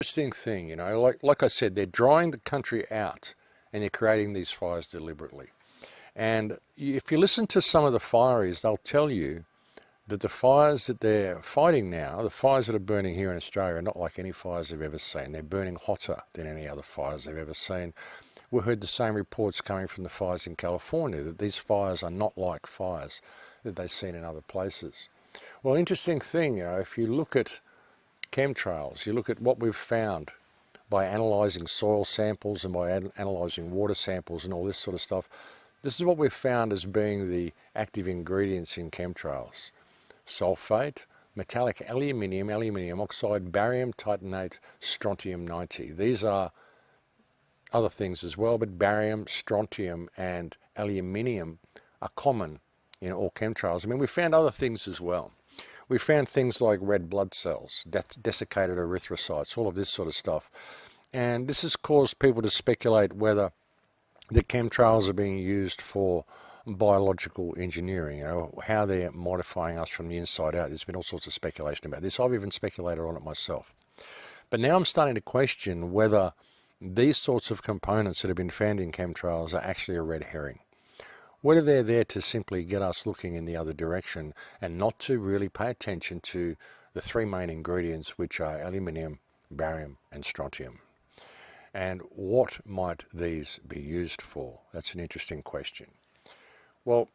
interesting thing, you know, like I said, they're drying the country out and they're creating these fires deliberately. And if you listen to some of the fireys, they'll tell you that the fires that they're fighting now, the fires that are burning here in Australia, are not like any fires they've ever seen. They're burning hotter than any other fires they've ever seen. We heard the same reports coming from the fires in California, that these fires are not like fires that they've seen in other places. Well, interesting thing, you know, if you look at chemtrails, you look at what we've found by analysing soil samples and by analysing water samples and all this sort of stuff, this is what we've found as being the active ingredients in chemtrails. Sulfate, metallic aluminium, aluminium oxide, barium titanate, strontium 90. These are other things as well, but barium, strontium and aluminium are common in all chemtrails. I mean, we found other things as well. We found things like red blood cells, desiccated erythrocytes, all of this sort of stuff. And this has caused people to speculate whether the chemtrails are being used for biological engineering, you know, how they're modifying us from the inside out. There's been all sorts of speculation about this. I've even speculated on it myself. But now I'm starting to question whether these sorts of components that have been found in chemtrails are actually a red herring. Whether they're there to simply get us looking in the other direction and not to really pay attention to the three main ingredients, which are aluminium, barium and strontium. And what might these be used for? That's an interesting question. Well,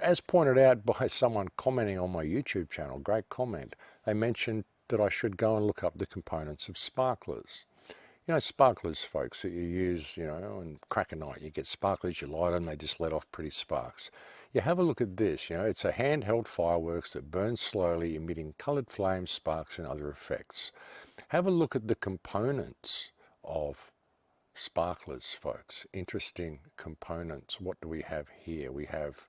as pointed out by someone commenting on my YouTube channel, great comment, they mentioned that I should go and look up the components of sparklers. You know, sparklers, folks, that you use, you know, and crack a night, you get sparklers, you light them, they just let off pretty sparks. You have a look at this, you know, it's a handheld fireworks that burns slowly, emitting coloured flames, sparks and other effects. Have a look at the components of sparklers, folks. Interesting components. What do we have here? We have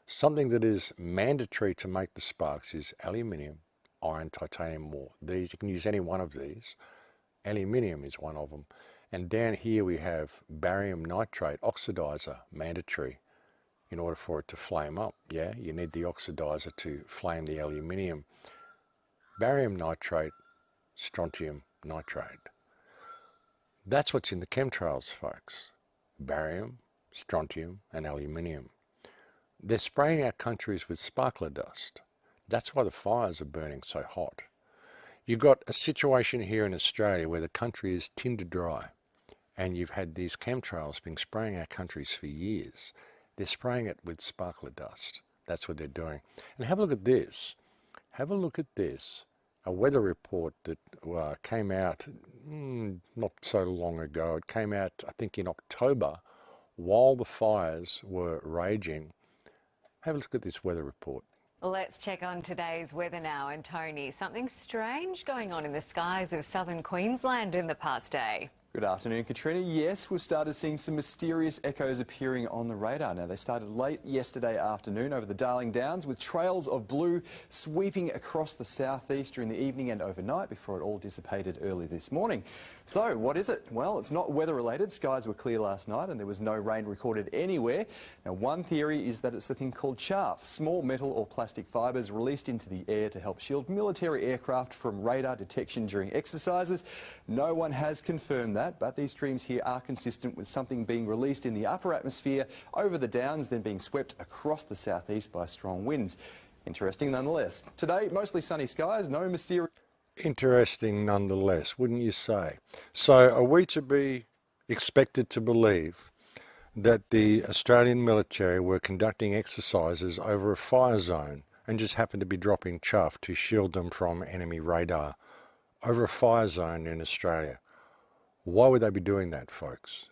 something that is mandatory to make the sparks is aluminium, iron, titanium ore. These, you can use any one of these. Aluminium is one of them. And down here we have barium nitrate oxidizer, mandatory in order for it to flame up. Yeah, you need the oxidizer to flame the aluminium. Barium nitrate, strontium nitrate. That's what's in the chemtrails, folks. Barium, strontium and aluminium. They're spraying our countries with sparkler dust. That's why the fires are burning so hot. You've got a situation here in Australia where the country is tinder dry, and you've had these chemtrails been spraying our countries for years. They're spraying it with sparkler dust. That's what they're doing. And have a look at this. Have a look at this. A weather report that came out not so long ago. It came out, I think, in October while the fires were raging. Have a look at this weather report. Let's check on today's weather now. And Tony, something strange going on in the skies of southern Queensland in the past day. Good afternoon, Katrina. Yes, we've started seeing some mysterious echoes appearing on the radar. Now, they started late yesterday afternoon over the Darling Downs with trails of blue sweeping across the southeast during the evening and overnight before it all dissipated early this morning. So, what is it? Well, it's not weather-related. Skies were clear last night and there was no rain recorded anywhere. Now, one theory is that it's a thing called chaff, small metal or plastic fibres released into the air to help shield military aircraft from radar detection during exercises. No one has confirmed that, but these streams here are consistent with something being released in the upper atmosphere over the Downs, then being swept across the southeast by strong winds. Interesting nonetheless. Today, mostly sunny skies, no mysterious... Interesting nonetheless, wouldn't you say? So are we to be expected to believe that the Australian military were conducting exercises over a fire zone and just happened to be dropping chaff to shield them from enemy radar over a fire zone in Australia? Why would they be doing that, folks?